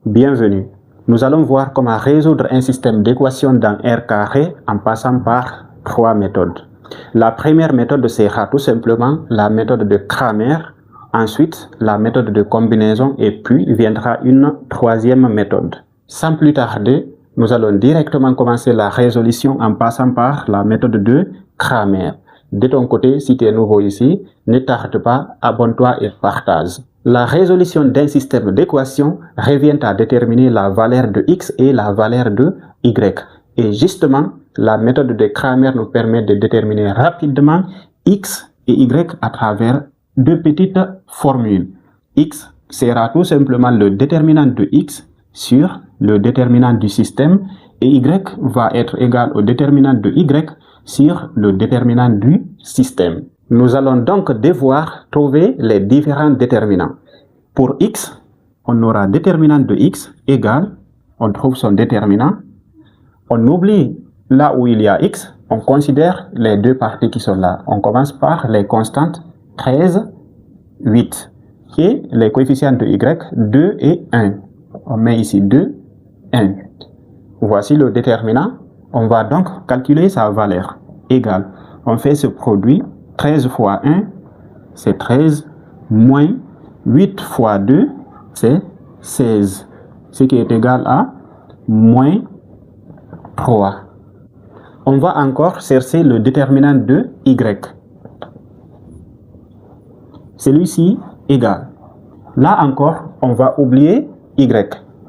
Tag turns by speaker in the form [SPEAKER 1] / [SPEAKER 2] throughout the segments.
[SPEAKER 1] Bienvenue. Nous allons voir comment résoudre un système d'équations dans R carré en passant par 3 méthodes. La première méthode sera tout simplement la méthode de Cramer, ensuite la méthode de combinaison et puis viendra une troisième méthode. Sans plus tarder, nous allons directement commencer la résolution en passant par la méthode de Cramer. De ton côté, si tu es nouveau ici, ne tarde pas, abonne-toi et partage. La résolution d'un système d'équations revient à déterminer la valeur de x et la valeur de y. Et justement, la méthode de Cramer nous permet de déterminer rapidement x et y à travers deux petites formules. X sera tout simplement le déterminant de x sur le déterminant du système et y va être égal au déterminant de y sur le déterminant du système. Nous allons donc devoir trouver les différents déterminants. Pour x, on aura déterminant de x égale, on trouve son déterminant. On oublie là où il y a x, on considère les deux parties qui sont là. On commence par les constantes 13, 8 et les coefficients de y 2 et 1. On met ici 2, 1. Voici le déterminant. On va donc calculer sa valeur égale. On fait ce produit. 13 fois 1, c'est 13, moins 8 fois 2, c'est 16, ce qui est égal à moins 3. On va encore chercher le déterminant de y. Celui-ci égal. Là encore, on va oublier y.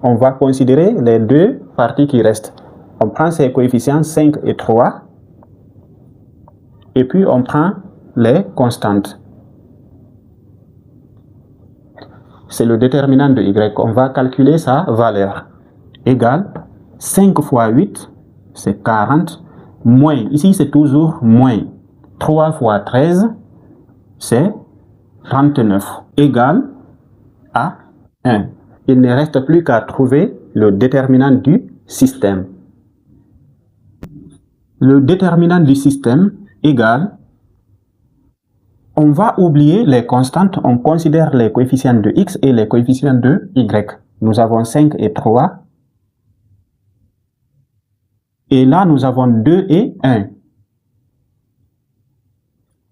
[SPEAKER 1] On va considérer les deux parties qui restent. On prend ces coefficients 5 et 3. Et puis on prend les constantes. C'est le déterminant de y. On va calculer sa valeur. Égale 5 fois 8, c'est 40. Moins, ici c'est toujours moins. 3 fois 13, c'est 39. Égale à 1. Il ne reste plus qu'à trouver le déterminant du système. Le déterminant du système égale, on va oublier les constantes, on considère les coefficients de x et les coefficients de y. Nous avons 5 et 3. Et là, nous avons 2 et 1.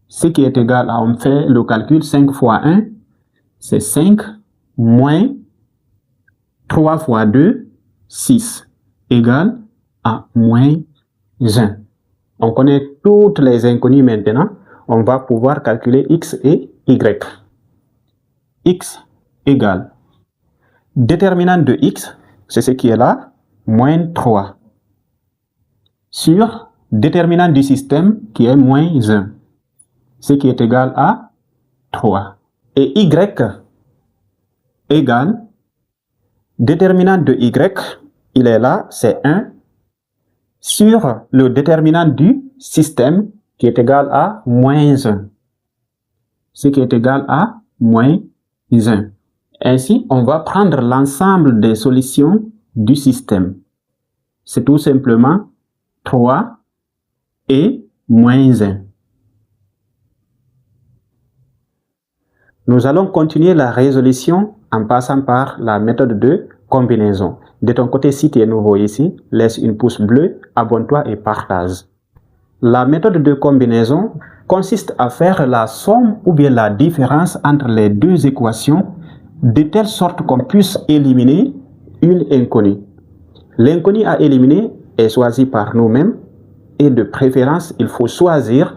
[SPEAKER 1] Ce qui est égal à, on fait le calcul, 5 fois 1, c'est 5, moins 3 fois 2, 6, égale à moins 1. On connaît toutes les inconnues maintenant. On va pouvoir calculer x et y. X égale déterminant de x, c'est ce qui est là, moins 3, sur déterminant du système qui est moins 1, ce qui est égal à 3. Et y égale déterminant de y, il est là, c'est 1, sur le déterminant du système qui est égal à moins 1, ce qui est égal à moins 1. Ainsi, on va prendre l'ensemble des solutions du système. C'est tout simplement 3 et moins 1. Nous allons continuer la résolution en passant par la méthode de combinaison. De ton côté, si tu es nouveau ici, laisse une pouce bleue, abonne-toi et partage. La méthode de combinaison consiste à faire la somme ou bien la différence entre les deux équations de telle sorte qu'on puisse éliminer une inconnue. L'inconnue à éliminer est choisie par nous-mêmes et de préférence, il faut choisir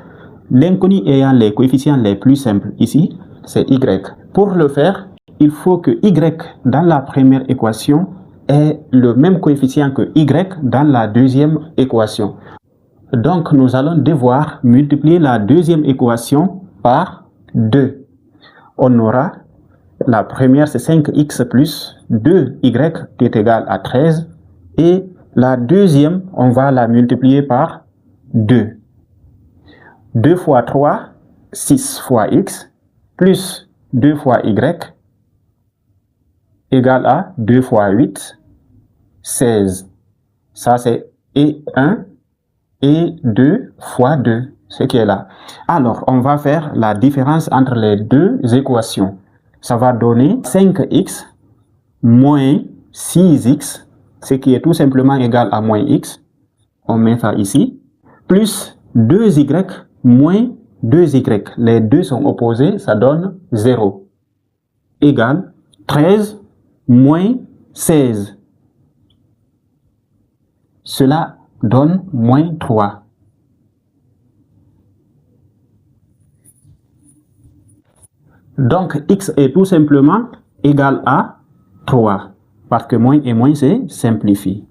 [SPEAKER 1] l'inconnu ayant les coefficients les plus simples. Ici, c'est y. Pour le faire, il faut que y dans la première équation ait le même coefficient que y dans la deuxième équation. Donc, nous allons devoir multiplier la deuxième équation par 2. On aura, la première c'est 5x plus 2y qui est égal à 13. Et la deuxième, on va la multiplier par 2. 2 fois 3, 6 fois x, plus 2 fois y, égale à 2 fois 8, 16. Ça c'est et 1. Et 2 fois 2, ce qui est là. Alors, on va faire la différence entre les deux équations. Ça va donner 5x moins 6x, ce qui est tout simplement égal à moins x, on met ça ici, plus 2y moins 2y, les deux sont opposés, ça donne 0, égale 13 moins 16. Cela donne moins 3. Donc, x est tout simplement égal à 3, parce que moins et moins se simplifie.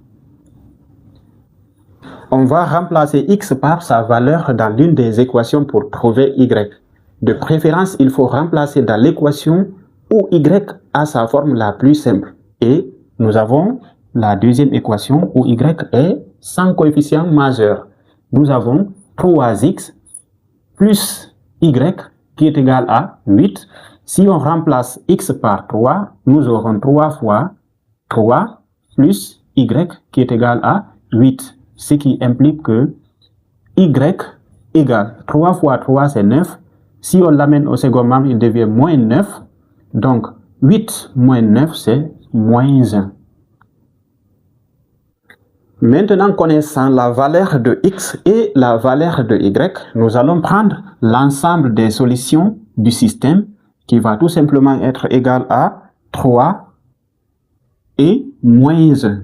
[SPEAKER 1] On va remplacer x par sa valeur dans l'une des équations pour trouver y. De préférence, il faut remplacer dans l'équation où y a sa forme la plus simple. Et nous avons la deuxième équation où y est sans coefficient majeur. Nous avons 3x plus y qui est égal à 8. Si on remplace x par 3, nous aurons 3 fois 3 plus y qui est égal à 8. Ce qui implique que y égale 3 fois 3, c'est 9. Si on l'amène au second membre, il devient moins 9. Donc, 8 moins 9, c'est moins 1. Maintenant, connaissant la valeur de x et la valeur de y, nous allons prendre l'ensemble des solutions du système qui va tout simplement être égal à 3 et moins 1.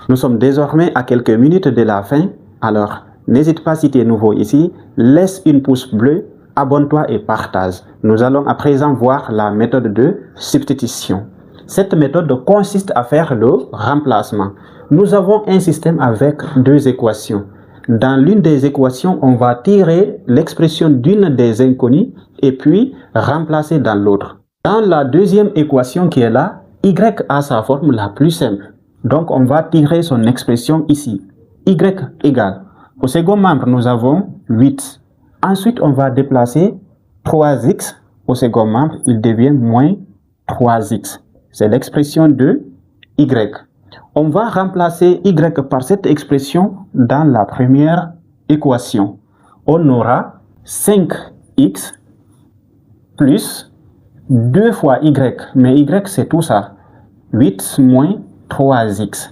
[SPEAKER 1] Nous sommes désormais à quelques minutes de la fin, alors n'hésite pas si tu es nouveau ici, laisse une pouce bleue, abonne-toi et partage. Nous allons à présent voir la méthode de substitution. Cette méthode consiste à faire le remplacement. Nous avons un système avec deux équations. Dans l'une des équations, on va tirer l'expression d'une des inconnues et puis remplacer dans l'autre. Dans la deuxième équation qui est là, y a sa forme la plus simple. Donc, on va tirer son expression ici. Y égale. Au second membre, nous avons 8. Ensuite, on va déplacer 3x. Au second membre, il devient moins 3x. C'est l'expression de y. On va remplacer y par cette expression dans la première équation. On aura 5x plus 2 fois y. Mais y, c'est tout ça. 8 moins 3x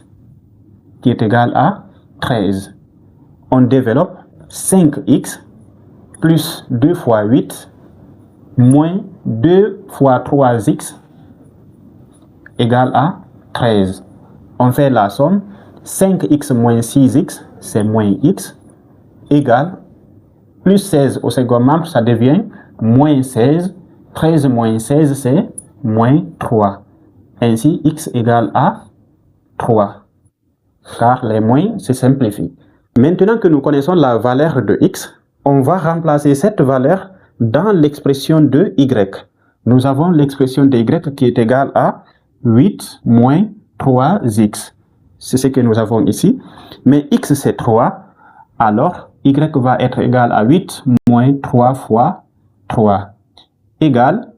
[SPEAKER 1] qui est égal à 13. On développe 5x plus 2 fois 8 moins 2 fois 3x égale à 13. On fait la somme. 5x moins 6x, c'est moins x, égale plus 16 au second membre, ça devient moins 16. 13 moins 16, c'est moins 3. Ainsi, x égale à 3, car les moins se simplifient. Maintenant que nous connaissons la valeur de x, on va remplacer cette valeur dans l'expression de y. Nous avons l'expression de y qui est égale à 8 moins 3x. C'est ce que nous avons ici. Mais x c'est 3, alors y va être égal à 8 moins 3 fois 3, égale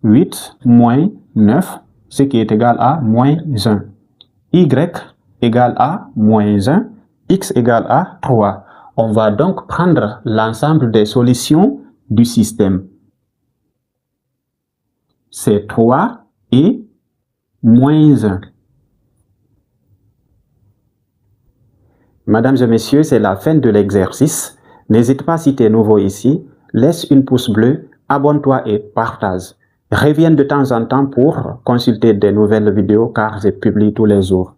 [SPEAKER 1] 8 moins 9, ce qui est égal à moins 1. Y égale à moins 1, x égale à 3. On va donc prendre l'ensemble des solutions du système. C'est 3 et moins 1. Mesdames et messieurs, c'est la fin de l'exercice. N'hésite pas si tu es nouveau ici, laisse une pouce bleue, abonne-toi et partage. Reviens de temps en temps pour consulter des nouvelles vidéos car je publie tous les jours.